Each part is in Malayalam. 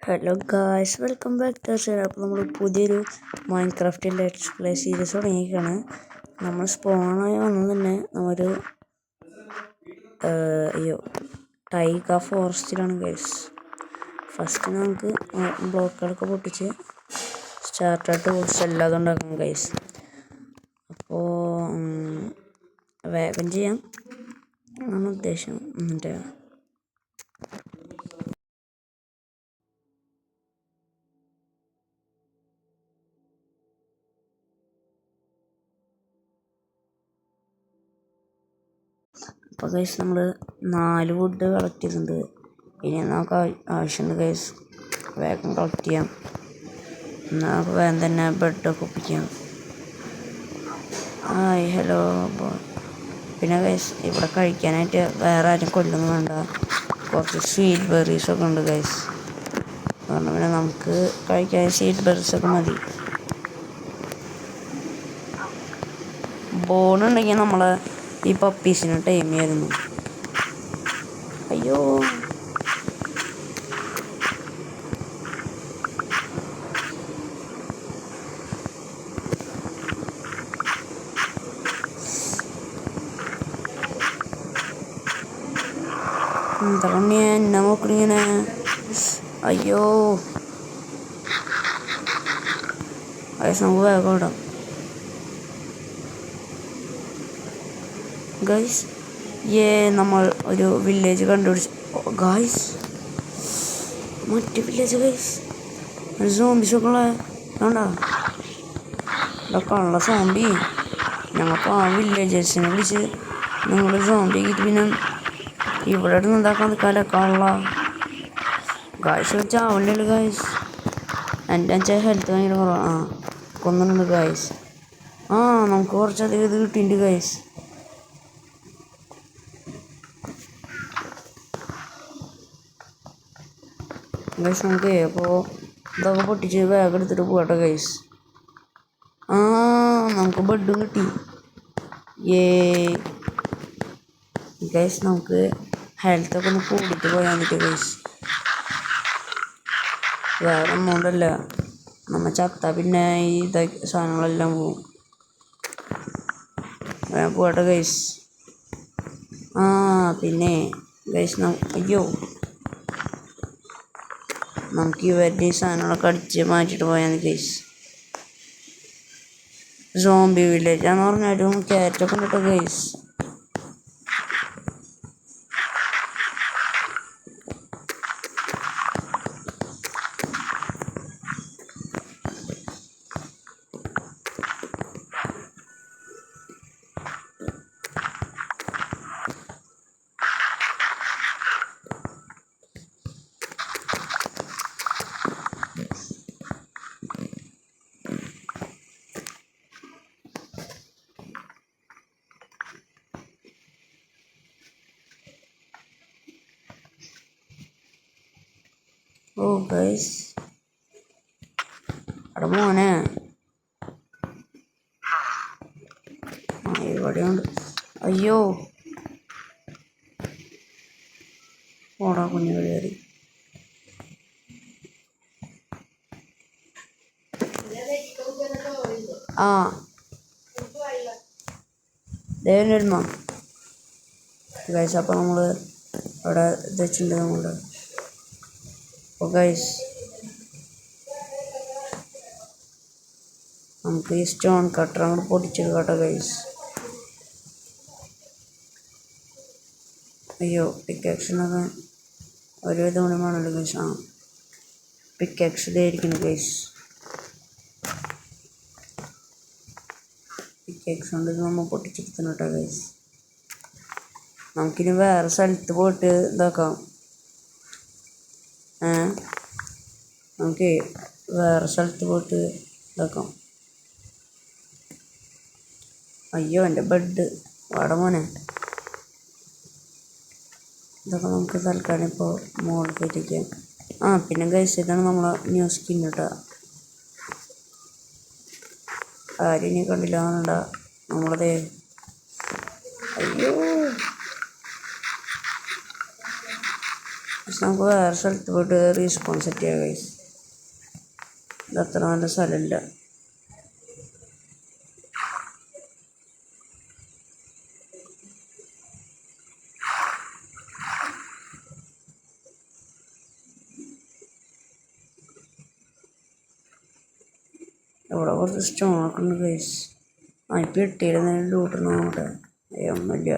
Hello guys, welcome back to share. അപ്പോൾ നമ്മൾ പുതിയൊരു മൈൻക്രാഫ്റ്റ് ലെറ്റ്സ് പ്ലേ സീരീസ് തുടങ്ങിയിരിക്കുകയാണ്. നമ്മൾ സ്പോണായി വന്നത് തന്നെ നമ്മൊരു ടൈഗ ഫോറസ്റ്റിലാണ് ഗൈസ്. ഫസ്റ്റ് നമുക്ക് ബ്ലോക്കുകളൊക്കെ പൊട്ടിച്ച് സ്റ്റാർട്ടായിട്ട് കുറച്ച് എല്ലാതും ഉണ്ടാക്കണം ഗൈസ്. അപ്പോൾ വേഗം ചെയ്യാം എന്നാണ് ഉദ്ദേശം. എന്നിട്ട് അപ്പോൾ ഗൈസ് നമ്മൾ 4 വുഡ് കളക്ട് ചെയ്തിട്ടുണ്ട്. ഇനി നമുക്ക് ആവശ്യമുണ്ട് ഗൈസ്. വേഗം കളക്ട് ചെയ്യാം. എന്നാൽ നമുക്ക് വേഗം തന്നെ ബെഡൊക്കെ ഒപ്പിക്കാം. ഹലോ. പിന്നെ ഗൈസ് ഇവിടെ കഴിക്കാനായിട്ട് വേറെ ആരും കൊല്ലൊന്നും വേണ്ട. കുറച്ച് സ്വീറ്റ് ബെറീസൊക്കെ ഉണ്ട് ഗൈസ്. അതുകൊണ്ട് പിന്നെ നമുക്ക് കഴിക്കാൻ സ്വീറ്റ് ബെറീസൊക്കെ മതി. ബോണുണ്ടെങ്കിൽ നമ്മളെ ഈ പപ്പീസിന് ടൈം ആയിരുന്നു. അയ്യോ, എന്താ കണ്ണിയെ എന്നെ നോക്കണിങ്ങനെ. അയ്യോ ഗൈസ്, നമുക്ക് വേഗം ഇടാം ഗൈസ്. നമ്മൾ ഒരു വില്ലേജ് കണ്ടുപിടിച്ചു ഗൈസ്. മറ്റേ വില്ലേജ് ഗൈസ്, ഒരു സോംബിസൊക്കെ ഉള്ള വേണ്ട ഇതൊക്കെ ഉള്ള സോംബി. ഞങ്ങൾക്ക് ആ വില്ലേജേഴ്സിനെ വിളിച്ച് നിങ്ങൾ സോംബി ആക്കിയിട്ട് പിന്നെ ഇവിടെ ഇടുന്ന് ഉണ്ടാക്കാൻ നിൽക്കാനൊക്കെ ഉള്ള ഗായ്സ് വെച്ചാവല്ലോ ഗായ്സ്. എൻ്റെ വെച്ചാൽ ഹെൽത്ത് ഭയങ്കര കുറവാണ്. കൊന്നുണ്ട് ഗായ്സ്. നമുക്ക് കുറച്ചധികം ഇത് കിട്ടിയിട്ടുണ്ട് ഗായ്സ്. ഗൈസ് നമുക്ക് അപ്പോൾ ഇതൊക്കെ പൊട്ടിച്ച് ബാഗ് എടുത്തിട്ട് പോകട്ടെ ഗൈസ്. നമുക്ക് ബെഡ് കിട്ടി. ഗൈസ് നമുക്ക് ഹെൽത്തൊക്കെ ഒന്ന് കൂടിയിട്ട് പോയാൽ മതി ഗൈസ്. വേറെ ഒന്നുകൊണ്ടല്ല, നമ്മൾ ചത്ത പിന്നെ ഈ സാധനങ്ങളെല്ലാം പോവും. വേഗം പോകട്ടെ ഗൈസ്. പിന്നെ ഗൈസ് അയ്യോ, നമുക്ക് ഇവരുടെ ഈ സാധനങ്ങളൊക്കെ അടിച്ച് മാറ്റിയിട്ട് പോയാൽ മതി ഗൈസ്. സോംബി വില്ലേജാന്ന് പറഞ്ഞാലും ക്യാറ്റൊക്കെ ഉണ്ട് ഗൈസ്. ഗൈസ്, അവിടെ മോനെ ഇവിടെയുണ്ട്. അയ്യോ ഓടാ കുഞ്ഞു കയറി. ദേവനൊരുമ ഗൈസ്. അപ്പോൾ നമ്മൾ അവിടെ ഇത് വെച്ചിട്ടുണ്ട് നമ്മളുടെ. അപ്പോൾ ഗൈസ് നമുക്ക് ഈ സ്റ്റോൺ കട്ടർ അങ്ങോട്ട് പൊട്ടിച്ചെടുക്കട്ടെ ഗൈസ്. അയ്യോ, പിക്കാക്സിനൊക്കെ ഒരു ഇതുകൊണ്ട് വേണമല്ലോ ഗൈസ്. പിക്കാക്സ് ഇതായിരിക്കുന്നു ഗൈസ്. പിക്കാക്സ് കൊണ്ട് നമ്മൾ പൊട്ടിച്ചെടുക്കണം കേട്ടോ ഗൈസ്. നമുക്കിനി വേറെ സ്ഥലത്ത് പോയിട്ട് ഇതാക്കാം. നമുക്ക് വേറെ സ്ഥലത്ത് പോയിട്ട് ഇതാക്കാം. അയ്യോ, എൻ്റെ ബെഡ് വാട മോനെ. ഇതൊക്കെ നമുക്ക് തൽക്കാലം ഇപ്പോൾ മോളിൽ പോയിട്ടിരിക്കാം. പിന്നെ ഗൈസ്, ഇതാണ് നമ്മളെ ന്യൂ സ്കിൻ കേട്ടോ. ആരും ഇനി കണ്ടില്ല കാണണ്ട നമ്മളതേ. അയ്യോ നമുക്ക് വേറെ സ്ഥലത്ത് പോയിട്ട് റീസ്പോൺ സെറ്റ് ചെയ്യാം ഗൈസ്. ഇത് അത്ര നല്ല സ്ഥലമില്ല. ഇവിടെ കുറച്ച് സ്റ്റോണൊക്കെ ഉണ്ട് ഗൈസ്. ഇപ്പം ഇട്ടിരുന്നതിന് ലൂട്ടണം നോട്ടെ. ഒന്നുമില്ല,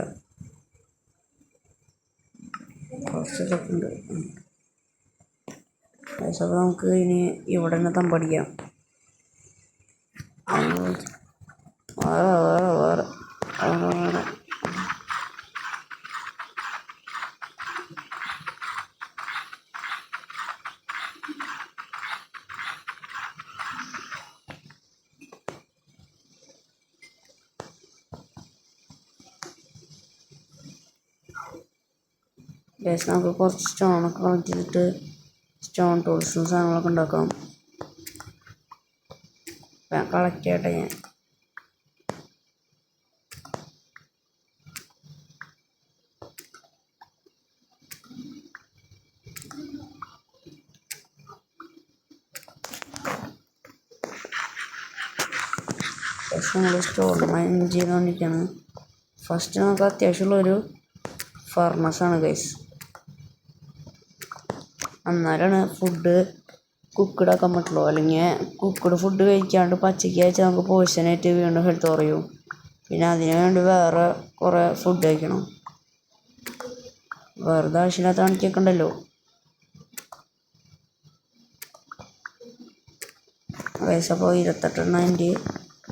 കുറച്ച് ഇതൊക്കെ ഉണ്ട് ഗൈസ്. അപ്പോൾ നമുക്ക് ഇനി ഇവിടെ തന്നെ തമ്പടിക്കാം. വേറെ വേറെ വേറെ വേറെ വേറെ ഗൈസ്. നമുക്ക് കുറച്ച് സ്റ്റോണൊക്കെ കളക്ട് ചെയ്തിട്ട് സ്റ്റോൺ ടൂൾസും സാധനങ്ങളൊക്കെ ഉണ്ടാക്കാം. കളക്ട് ചെയ്യട്ടെ ഞാൻ. നമ്മൾ സ്റ്റോൺ മൈൻ ചെയ്തുകൊണ്ടിരിക്കുകയാണ്. ഫസ്റ്റ് നമുക്ക് അത്യാവശ്യമുള്ളൊരു ഫർണസാണ് ഗൈസ്. എന്നാലാണ് ഫുഡ് കുക്ക്ഡ് ആക്കാൻ പറ്റുള്ളൂ. അല്ലെങ്കിൽ കുക്ക്ഡ് ഫുഡ് കഴിക്കാണ്ട് പച്ചയ്ക്ക് കഴിച്ചാൽ നമുക്ക് പോയ്സനായിട്ട് വീണ്ടും ഹെൽത്ത് കുറയും. പിന്നെ അതിനു വേണ്ടി വേറെ കുറേ ഫുഡ് കഴിക്കണം. വെറുതെ ആവശ്യമില്ലാത്ത കാണിക്കൊക്കെ ഉണ്ടല്ലോ ഗൈസ്. അപ്പോൾ 28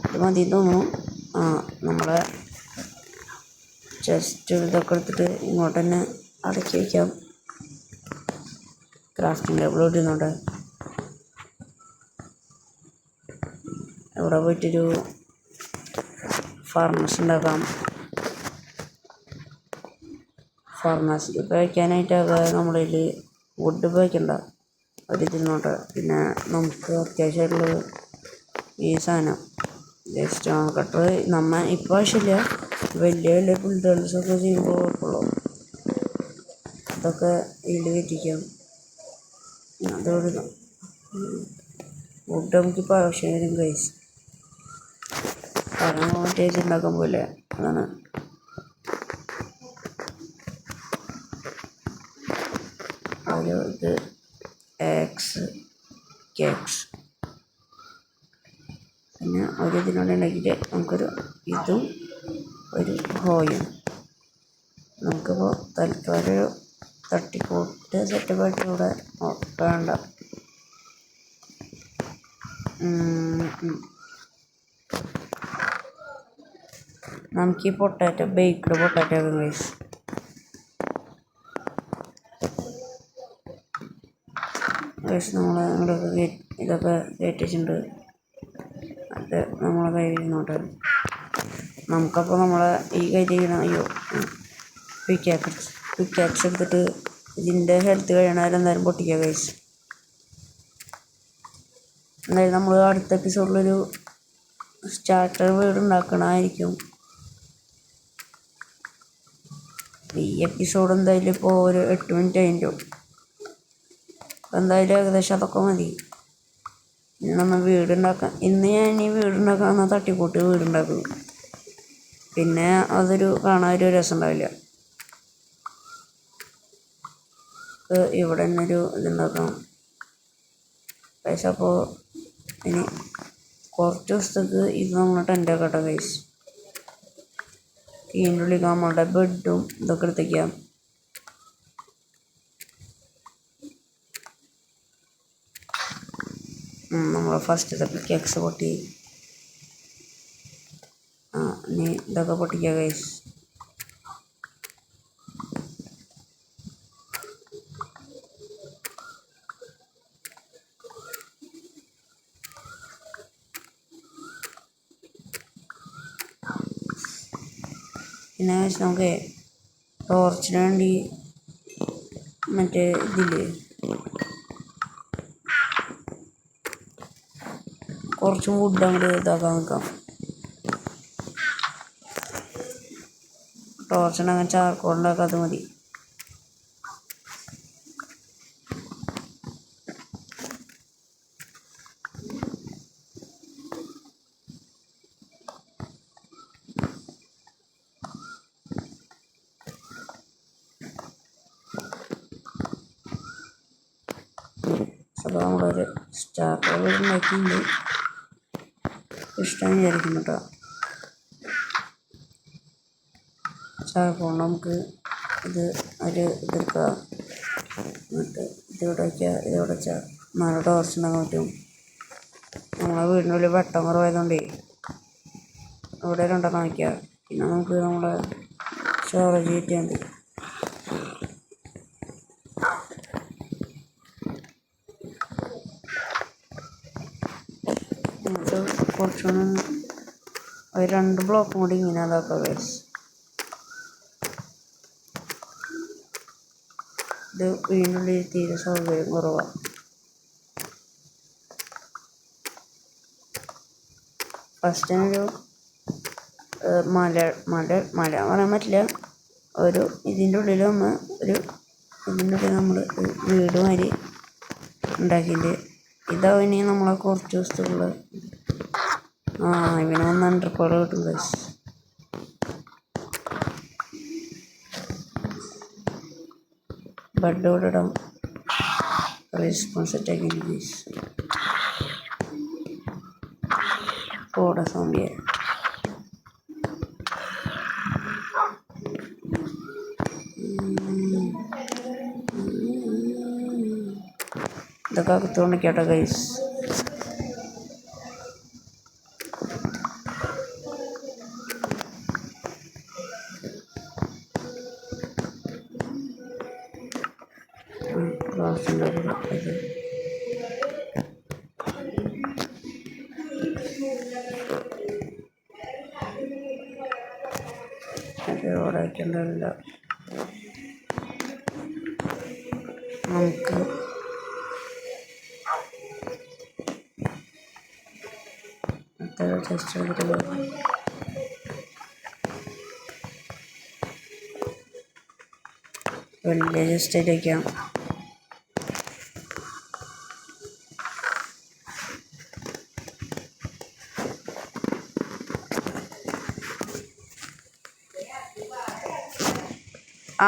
ഇത് മതി തോന്നുന്നു. നമ്മളെ ചെസ്റ്റ് ഇതൊക്കെ എടുത്തിട്ട് ഇങ്ങോട്ട് തന്നെ അടക്കി വയ്ക്കാം. ക്രാഫ്റ്റിംഗ് ടേബിൾ ഇട്ടിരുന്നോട്ടെ. ഇവിടെ പോയിട്ടൊരു ഫർണസ് ഉണ്ടാക്കാം. ഫർണസിൽ ഉപയോഗിക്കാനായിട്ടൊക്കെ നമ്മുടെ കയ്യിൽ വുഡ് ഉപയോഗിക്കണ്ട ഒരിതിരുന്നോട്ടെ. പിന്നെ നമുക്ക് അത്യാവശ്യമായിട്ടുള്ളത് ഈ സാധനം സ്റ്റോൺ കട്ടർ നമ്മൾ ഇപ്പോൾ ആവശ്യമില്ല. വലിയ വലിയ ബിൽഡേഴ്സൊക്കെ ചെയ്യുമ്പോൾ കുഴപ്പമുള്ളൂ. അതൊക്കെ ഇതിൽ വെറ്റിക്കാം. അതോട് വുഡ് നമുക്കിപ്പോൾ ആവശ്യം വരും ഗൈസ്. കാരണം മറ്റേജ് ഉണ്ടാക്കാൻ പോലെ അതാണ്. ഒരു ഇത് എക്സ് കേക്സ് പിന്നെ ഒരു ഇതിനോട് ഉണ്ടാക്കിയിട്ട് നമുക്കൊരു ഇതും ഒരു ഹോയും. നമുക്കിപ്പോൾ തൽക്കാലം ഒരു തട്ടിക്കൂട്ട് സെറ്റപ്പായിട്ട് ഇവിടെ വേണ്ട. നമുക്ക് ഈ പൊട്ടാറ്റോ ബേക്ക്ഡ് പൊട്ടാറ്റോ ഒക്കെ ഗൈസ്. ഗൈസ് നമ്മൾ ഇങ്ങോട്ടൊക്കെ ഇതൊക്കെ കയറ്റിച്ചിട്ടുണ്ട്. അത് നമ്മളെ കയ്യിരുന്നോട്ടെ. നമുക്കപ്പോൾ നമ്മളെ ഈ കയ്യിരിക്കണം. അയ്യോ പിക്കാക്സ് എടുത്തിട്ട് ഇതിൻ്റെ ഹെൽത്ത് കഴിയണവരെ എന്തായാലും പൊട്ടിക്കുക ഗൈസ്. എന്തായാലും നമ്മൾ അടുത്ത എപ്പിസോഡിലൊരു സ്റ്റാർട്ടർ വീട് ഉണ്ടാക്കണമായിരിക്കും. ഈ എപ്പിസോഡ് എന്തായാലും ഇപ്പോൾ ഒരു 8 മിനിറ്റ് ആയിട്ടു. എന്തായാലും ഏകദേശം അതൊക്കെ മതി. നമ്മൾ വീടുണ്ടാക്കാം. ഇന്ന് ഞാൻ ഈ വീടുണ്ടാക്കാമെന്ന തട്ടിക്കൂട്ട് വീടുണ്ടാക്കും. പിന്നെ അതൊരു കാണാൻ ഒരു രസം ഉണ്ടാവില്ല. ഇവിടെ തന്നെ ഒരു ഇതുണ്ടാക്കാം പൈസ. അപ്പോൾ ഇനി കുറച്ച് ദിവസത്തേക്ക് ഇത് നമ്മൾ ടെൻ്റാക്കട്ടെ ഗൈസ്. ഇതിൻ്റെ ഉള്ളിൽ നമ്മളുടെ ബെഡും ഇതൊക്കെ എടുത്തേക്കാം. നമ്മളെ ഫസ്റ്റത്തെ പിക്കാക്സ് പൊട്ടി. ഇനി ഇതൊക്കെ പൊട്ടിക്കുക ഗൈസ്. പിന്നെ നമുക്ക് ടോർച്ചിന് വേണ്ടി മറ്റേ ഇതില്ലേ കുറച്ച് വുഡ് അങ്ങോട്ട് ഇതാക്കാൻ നിൽക്കാം. ടോർച്ചിന് അങ്ങനെ ചാർക്കോൾ ഉണ്ടാക്കാതെ മതി. അപ്പോൾ നമ്മളൊരു സ്റ്റാർട്ടർ വീട് ഉണ്ടാക്കിയിട്ടുണ്ട്. ഇഷ്ടം വിചാരിക്കുന്നു കേട്ടോ. ചാർക്കോൾ നമുക്ക് ഇത് ഒരു ഇതെടുക്കുക, എന്നിട്ട് ഇതിവിടെ വയ്ക്കുക. ഇതിവിടെ വെച്ചാൽ നല്ല ടോർച്ച് ഉണ്ടാക്കാൻ പറ്റും. നമ്മളെ വീടിനുള്ളിൽ വെട്ടം കുറവായതുകൊണ്ടേ ഇവിടെ രണ്ടെണ്ണം വയ്ക്കുക. പിന്നെ നമുക്ക് നമ്മുടെ സ്റ്റോറേജ് കിട്ടിയാൽ മതി. എന്നിട്ട് കുറച്ചുകൂടെ ഒരു 2 ബ്ലോക്കും കൂടി ഇങ്ങനെ അതാക്കുക ഗൈസ്. ഇത് വീടിനുള്ളിൽ തീരെ സൗകര്യം കുറവാണ്. ഫസ്റ്റ് ഒരു മല പറയാൻ പറ്റില്ല, ഒരു ഇതിൻ്റെ ഉള്ളിൽ നമ്മൾ വീട് മാതിരി ഉണ്ടാക്കിയിട്ട് ഇതാവിനി നമ്മളെ കുറച്ച് ദിവസത്തുള്ള ഇവനെ 100 കോള കിട്ടും ഗൈസ്. ബെഡ് ഇവിടെ ഇടാം. റെസ്പോൺസ് സെറ്റാക്കി ഗൈസ്. കൂടെ സോംബിയെ ഇതൊക്കെ അകത്തുകൊണ്ടിരിക്കട്ടെ ഗൈസ്. ക്ലാസ് ഉണ്ടാക്കുക ഇവിടെ വയ്ക്കേണ്ടതില്ല. നമുക്ക് ജസ്റ്റ് എടുത്തിട്ട് വലിയ ജസ്റ്റ് വയ്ക്കാം.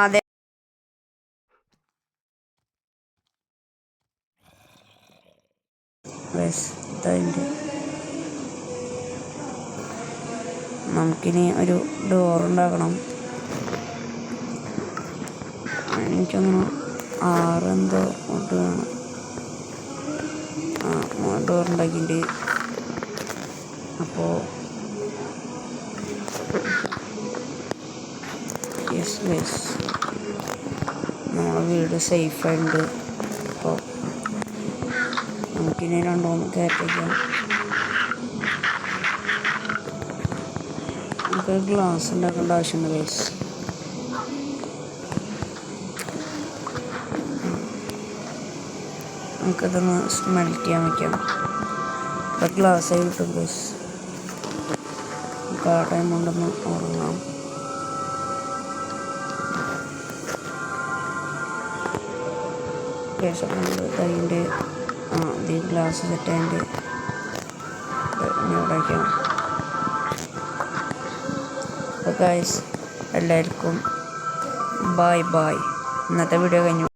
അതെ ഇതതിൻ്റെ നമുക്കിനി ഒരു ഡോറുണ്ടാക്കണം. എനിക്കങ്ങനെ 6 എന്തോ കൊണ്ട് വേണം. ഡോറുണ്ടാക്കിയിട്ട് അപ്പോൾ യെസ് നമ്മളെ വീട് സേഫായിട്ടുണ്ട്. അപ്പോൾ നമുക്കിനി 2 കയറ്റിക്കാം. നമുക്കൊരു ഗ്ലാസ് ഉണ്ടാക്കേണ്ട ആവശ്യമുണ്ട് ഗൈസ്. നമുക്കിതൊന്ന് സ്മെൽറ്റ് ചെയ്യാൻ വയ്ക്കാം. അപ്പോൾ ഗ്ലാസ്സായി കിട്ടും ഗൈസ്. നമുക്ക് ആ ടൈം കൊണ്ടൊന്ന് ഉറങ്ങാം. ശേഷം നമ്മൾ അതിൻ്റെ ഈ ഗ്ലാസ് സെറ്റ് അതിൻ്റെ ഇവിടെ വയ്ക്കാം. അപ്പോൾ ഗൈസ് എല്ലാവർക്കും ബൈ. ഇന്നത്തെ വീഡിയോ കഴിഞ്ഞു.